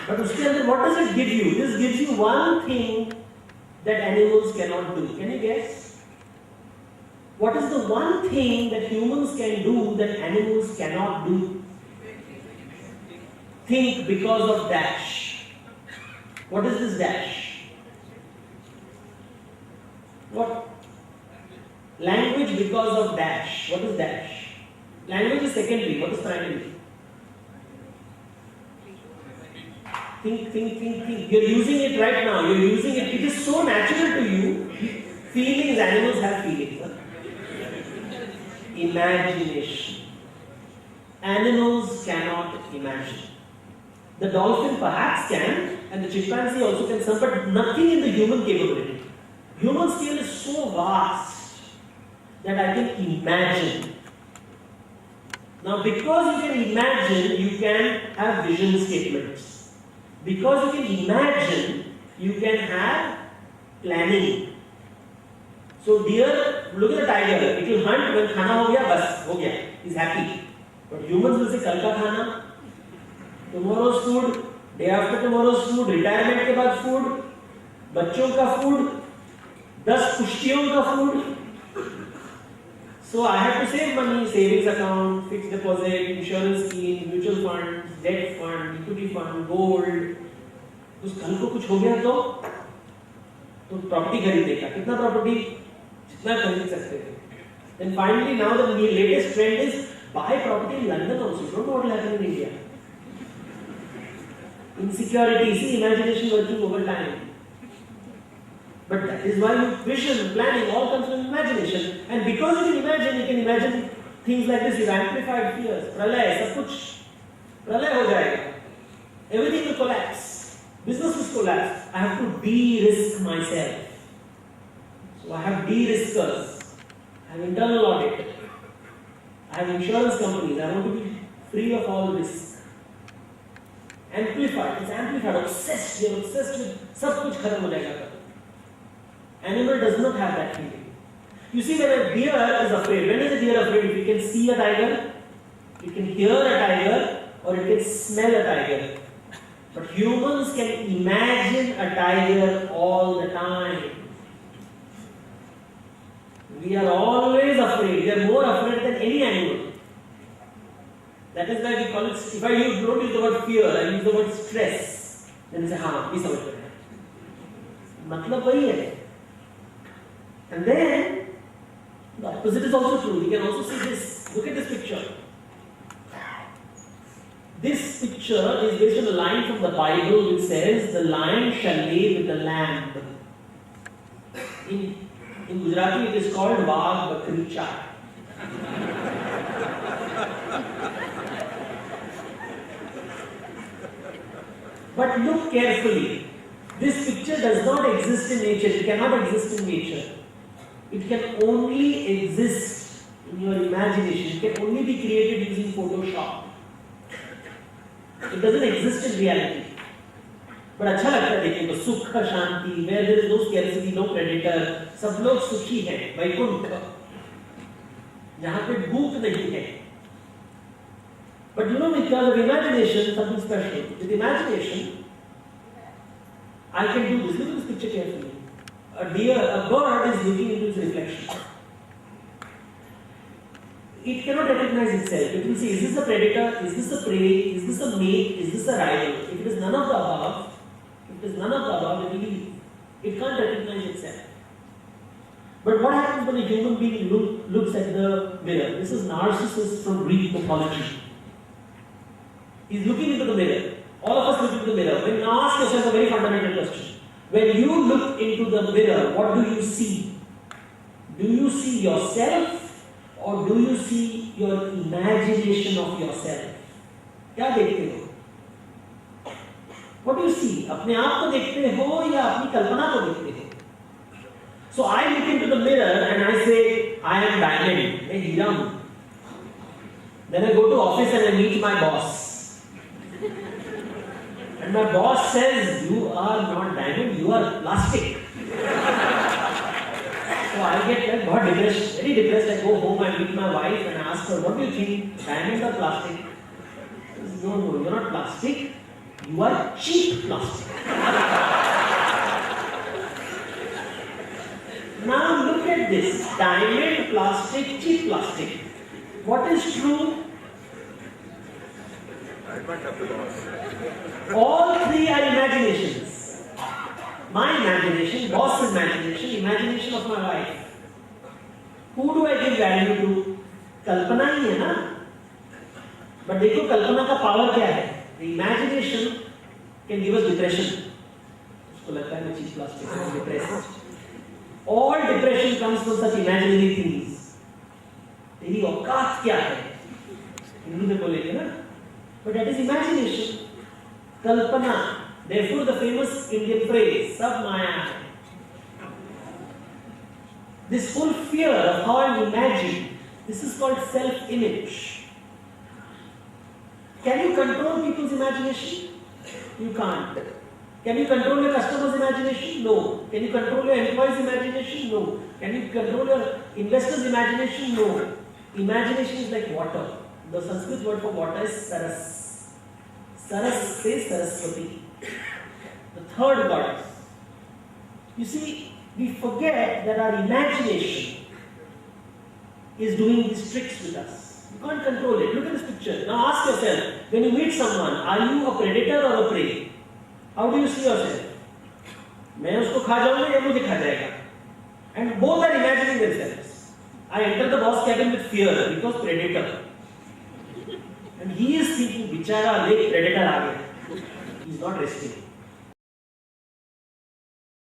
But उसके अंदर what does it give you? This gives you one thing that animals cannot do. Can you guess? What is the one thing that humans can do that animals cannot do? Think because of dash. What is this dash? What? Language because of dash. What is dash? Language is secondary. What is primary? Think. You're using it right now. You're using it. It is so natural to you. Feelings, animals have feelings. Huh? Imagination. Animals cannot imagine. The dolphin perhaps can, and the chimpanzee also can, but nothing in the human capability. Human scale is so vast that I can imagine. Now, because you can imagine, you can have vision statements. Because you can imagine, you can have planning. So, deer, look at the tiger. It will hunt when khana ho gaya, bas, ho gaya. He's happy. But humans will say, kal ka khana, tomorrow's food, day after tomorrow's food, retirement के बाद food, बच्चों का food, 10 कुश्तियों का food. So I have to save money, savings account, fixed deposit, insurance scheme, mutual funds, debt fund, equity fund, gold. उस कल को कुछ हो गया तो प्रॉपर्टी खरीदेगा. कितना प्रॉपर्टी? जितना खरीद सकते थे. Then finally now the latest trend is buy property in London also. You don't know what will happen in India. Insecurity, see imagination working over time. But that is why vision, planning, all comes from imagination. And because you can imagine things like this, you've amplified fears. Pralay, sab kuch. Pralay ho jayega. Everything will collapse. Business will collapse. I have to de-risk myself. So I have de-riskers. I have internal audit. I have insurance companies. I want to be free of all risk. Amplified. It's amplified. Obsessed. You're obsessed with sab kuch khatam ho jayega. Animal does not have that feeling. You see, when a deer is afraid, when is a deer afraid? If you can see a tiger, you can hear a tiger, or you can smell a tiger. But humans can imagine a tiger all the time. We are always afraid. We are more afraid than any animal. That is why we call it, if I don't use the word fear, I use the word stress. Then we say, हाँ, भी समझ रहे हैं. मतलब वही है. And then, the opposite is also true. You can also see this. Look at this picture. This picture is based on a line from the Bible which says, the lion shall lay with the lamb. In Gujarati it is called Wagh Bakri Char. But look carefully. This picture does not exist in nature. It cannot exist in nature. It can only exist in your imagination. It can only be created using Photoshop. It doesn't exist in reality. But अच्छा लगता है देखने को, सुख शांति, where there is no scarcity, no predator, सब लोग सुखी हैं, वैकुंठ, जहाँ पे भूख नहीं है. But you know, because of imagination, something special. With imagination, I can do this. Look at this picture carefully. A bird is looking into its reflection. It cannot recognize itself. It will say, is this a predator? Is this a prey? Is this a mate? Is this a rival? If it is none of the above, it will leave. It can't recognize itself. But what happens when a human being looks at the mirror? This is Narcissus from Greek mythology. He's looking into the mirror. All of us look into the mirror. When you ask yourself a very fundamental question. When you look into the mirror, what do you see? Do you see yourself or do you see your imagination of yourself? क्या देखते हो? What do you see? अपने आप को देखते हो या अपनी कल्पना को देखते हो? So I look into the mirror and I say, I am diamond. मैं हीरा हूँ. Then I go to office and I meet my boss. And my boss says, you are not diamond, you are plastic. So I get बहुत depressed, very depressed. I go home, I meet my wife and I ask her, what do you think, diamond or plastic? She says, no, you're not plastic, You are cheap plastic. Now look at this. Diamond plastic, cheap plastic. What is true? All three are imaginations. My imagination, boss imagination, imagination of my wife. Who do I give value to? कल्पना ही है ना. But देखो कल्पना का power क्या है? The imagination can give us depression. उसको लगता है मैं cheap plastic से depressed. All depression comes from such imaginary things. तेरी औकात क्या है? हिंदी में बोलेंगे ना? But that is imagination. Kalpana. Therefore, the famous Indian phrase, "Sab Maya hai." This whole fear of how I imagine, this is called self-image. Can you control people's imagination? You can't. Can you control your customer's imagination? No. Can you control your employee's imagination? No. Can you control your investor's imagination? No. Imagination is like water. The Sanskrit word for water is saras. Saras says Saraswati. The third goddess. You see, we forget that our imagination is doing these tricks with us. You can't control it. Look at this picture. Now ask yourself, when you meet someone, are you a predator or a prey? How do you see yourself? मैं उसको खा जाऊंगा या मुझे खा जाएगा? And both are imagining themselves. I enter the boss cabin with fear because predator. And he is thinking, बिचारा ले predator आ गया. He is not resting.